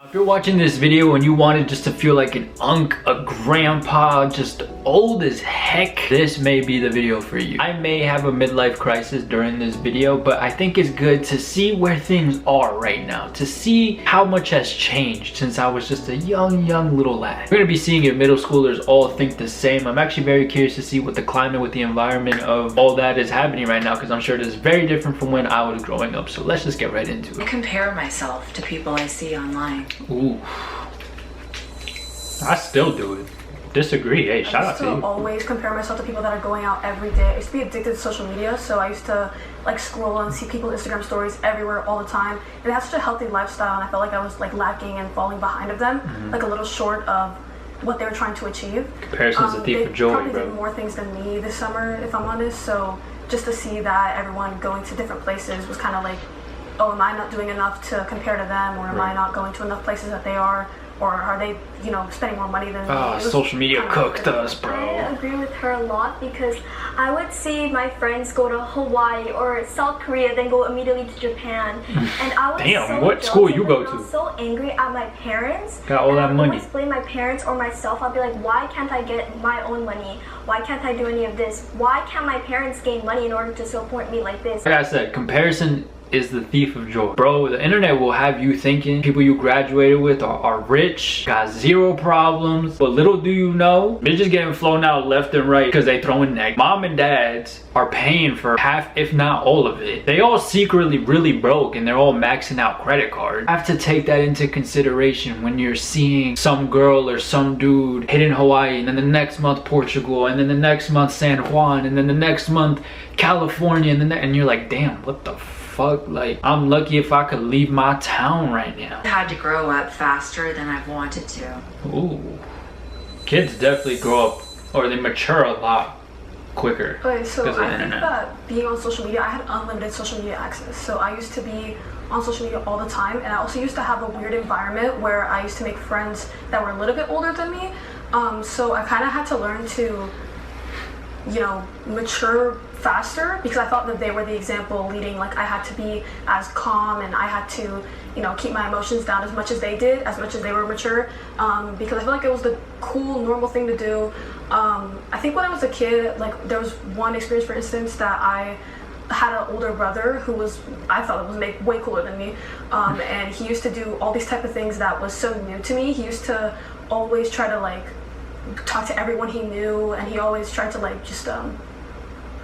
If you're watching this video and you wanted just to feel like an unk, a grandpa, just old as heck, this may be the video for you. I may have a midlife crisis during this video, but I think it's good to see where things are right now, to see how much has changed since I was just a young little lad. We're gonna be seeing if middle schoolers all think the same. I'm actually very curious to see what the climate with the environment of all that is happening right now, because I'm sure it is very different from when I was growing up. So let's just get right into it. I compare myself to people I see online. Ooh. I still do it. Disagree. Hey, shout out to you. I used to always compare myself to people that are going out every day. I used to be addicted to social media, so I used to like scroll and see people's Instagram stories everywhere all the time. And they had such a healthy lifestyle, and I felt like I was like lacking and falling behind of them, like a little short of what they were trying to achieve. Comparison's a thief of joy, probably bro. did more things than me this summer, if I'm honest. So just to see that everyone going to different places was kind of like, oh, am I not doing enough to compare to them, or am I not going to enough places that they are, or are they, you know, spending more money than me? Social media cooked us, bro. I agree with her a lot because I would see my friends go to Hawaii or South Korea, then go immediately to Japan, and I was Damn, what school you go to? I was so angry at my parents. Got all that money. I always blame my parents or myself. I'll be like, why can't I get my own money? Why can't I do any of this? Why can't my parents gain money in order to support me like this? Like I said, comparison is the thief of joy. Bro, the internet will have you thinking people you graduated with are rich, got zero problems, but little do you know, they're just getting flown out left and right because they throwing neck. Mom and dads are paying for half, if not all of it. They all secretly really broke and they're all maxing out credit cards. You have to take that into consideration when you're seeing some girl or some dude hitting Hawaii, and then the next month Portugal, and then the next month San Juan, and then the next month California, and you're like, damn, what the fuck? Like, I'm lucky if I could leave my town right now. I had to grow up faster than I've wanted to. Ooh. Kids definitely grow up, or they mature a lot quicker. Okay, so because of the I think internet. that being on social media, I had unlimited social media access. So I used to be on social media all the time, and I also used to have a weird environment where I used to make friends that were a little bit older than me. So I kind of had to learn to, you know, mature faster, because I thought that they were the example leading. Like, I had to be as calm, and I had to, you know, keep my emotions down as much as they did, as much as they were mature, because I feel like it was the cool, normal thing to do. I think when I was a kid, like, there was one experience, for instance, that I had an older brother who was, I thought was way cooler than me, and he used to do all these type of things that was so new to me. He used to always try to, like, talk to everyone he knew, and he always tried to, like, just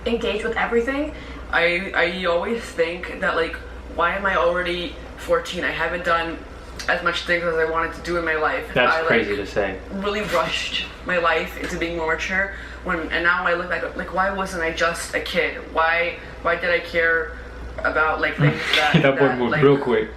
engage with everything. I always think that, like, why am I already 14? I haven't done as much things as I wanted to do in my life. That's crazy to say. Really rushed my life into being more mature, and now I look back, like, why wasn't I just a kid? Why did I care about, like, things that that boy moved, like, real quick.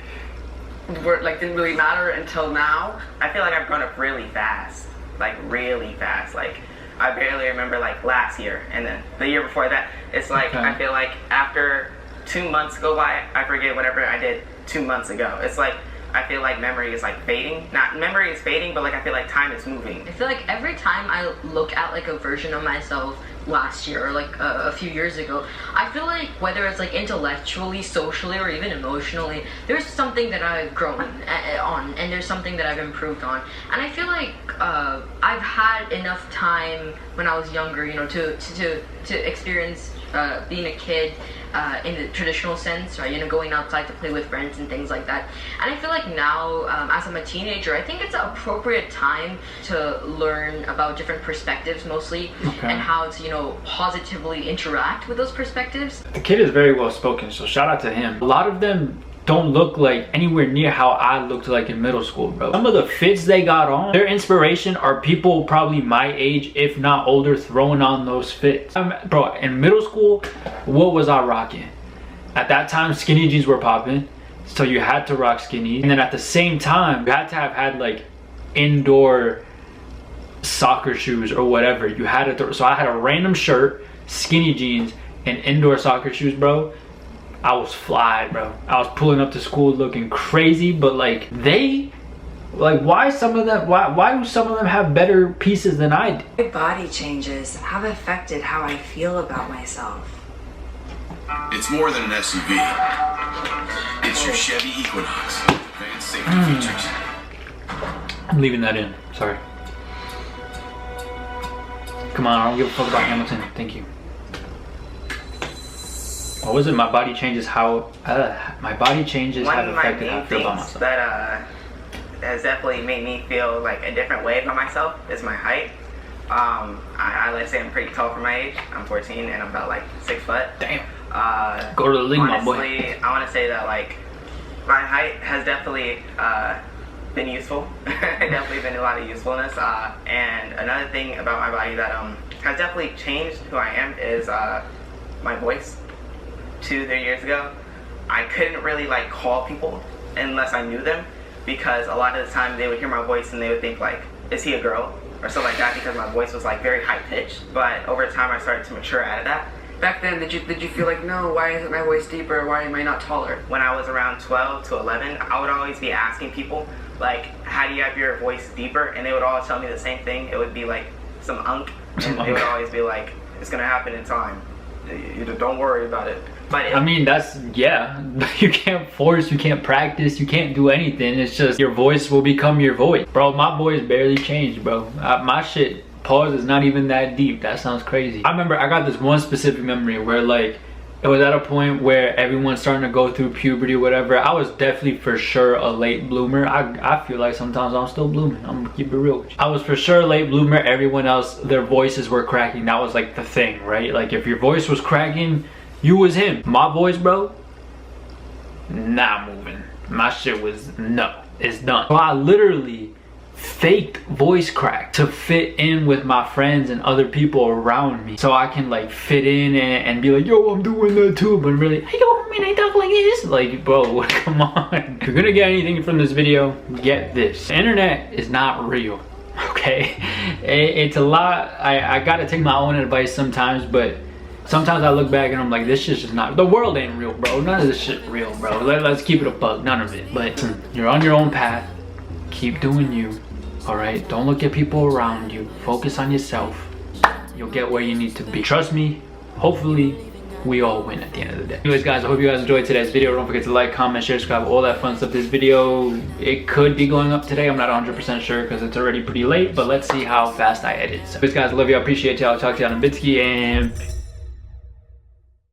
Didn't really matter until now. I feel like I've grown up really fast. Like, really fast. Like, I barely remember, like, last year, and then the year before that. It's like, okay. I feel like after 2 months go by, I forget whatever I did 2 months ago. It's like, I feel like memory is, like, fading. Not memory is fading, but, like, I feel like time is moving. I feel like every time I look at, like, a version of myself last year or, like, a few years ago, I feel like whether it's, like, intellectually, socially, or even emotionally, there's something that I've grown on, and there's something that I've improved on. And I feel like I've had enough time when I was younger, you know, to experience being a kid in the traditional sense, right? You know, going outside to play with friends and things like that. And I feel like now, as I'm a teenager, I think it's an appropriate time to learn about different perspectives, mostly, and how to, you know, positively interact with those perspectives. The kid is very well spoken, so shout out to him. A lot of them don't look like anywhere near how I looked like in middle school, bro. Some of the fits they got on, their inspiration are people probably my age, if not older, throwing on those fits. Bro, in middle school, what was I rocking? At that time, skinny jeans were popping, so you had to rock skinny. And then at the same time, you had to have had, like, indoor soccer shoes or whatever. You had to, so I had a random shirt, skinny jeans, and indoor soccer shoes, bro. I was fly, bro. I was pulling up to school looking crazy, but like why do some of them have better pieces than I do? My body changes have affected how I feel about myself. It's more than an SUV. It's your Chevy Equinox. Advanced safety features. I'm leaving that in. Sorry. Come on, I don't give a fuck about Hamilton. Thank you. What was it? My body changes how my body changes have affected how I feel about myself. That has definitely made me feel like a different way about myself is my height. I let's say I'm pretty tall for my age. I'm 14 and I'm about like 6 foot. Damn. Go to the league, my boy. Honestly, I want to say that like my height has definitely been useful. Definitely been a lot of usefulness. And another thing about my body that has definitely changed who I am is my voice. 2-3 years ago, I couldn't really like call people unless I knew them, because a lot of the time they would hear my voice and they would think like, is he a girl or something like that, because my voice was like very high pitched. But over time I started to mature out of that. Back then, did you feel like, no, why isn't my voice deeper? Why am I not taller? When I was around 12 to 11, I would always be asking people like, how do you have your voice deeper? And they would all tell me the same thing. It would be like some unk, and they would always be like, it's gonna happen in time. You don't worry about it. But I mean, that's, yeah, you can't force, you can't practice, you can't do anything. It's just your voice will become your voice. Bro, my voice barely changed, bro. My shit, pause, is not even that deep. That sounds crazy. I remember I got this one specific memory where like, it was at a point where everyone's starting to go through puberty or whatever. I was definitely for sure a late bloomer. I feel like sometimes I'm still blooming. I'm gonna keep it real with you. I was for sure a late bloomer. Everyone else, their voices were cracking. That was like the thing, right? Like if your voice was cracking, you was him. My voice, bro, not moving. My shit was, no, it's done. So I literally faked voice crack to fit in with my friends and other people around me, so I can like fit in and be like, yo, I'm doing that too, but really, hey, yo, man, I talk like this. Like, bro, come on. If you're gonna get anything from this video, get this. The internet is not real, okay? It's a lot. I gotta take my own advice sometimes, but sometimes I look back and I'm like, this shit's just not, the world ain't real, bro. None of this shit real, bro. Let's keep it a buck, none of it. But you're on your own path. Keep doing you, all right? Don't look at people around you. Focus on yourself. You'll get where you need to be. Trust me, hopefully we all win at the end of the day. Anyways, guys, I hope you guys enjoyed today's video. Don't forget to like, comment, share, subscribe, all that fun stuff. This video, it could be going up today. I'm not 100% sure because it's already pretty late, but let's see how fast I edit. So, guys, I love you. I appreciate y'all. I'll talk to y'all on Bitsky, and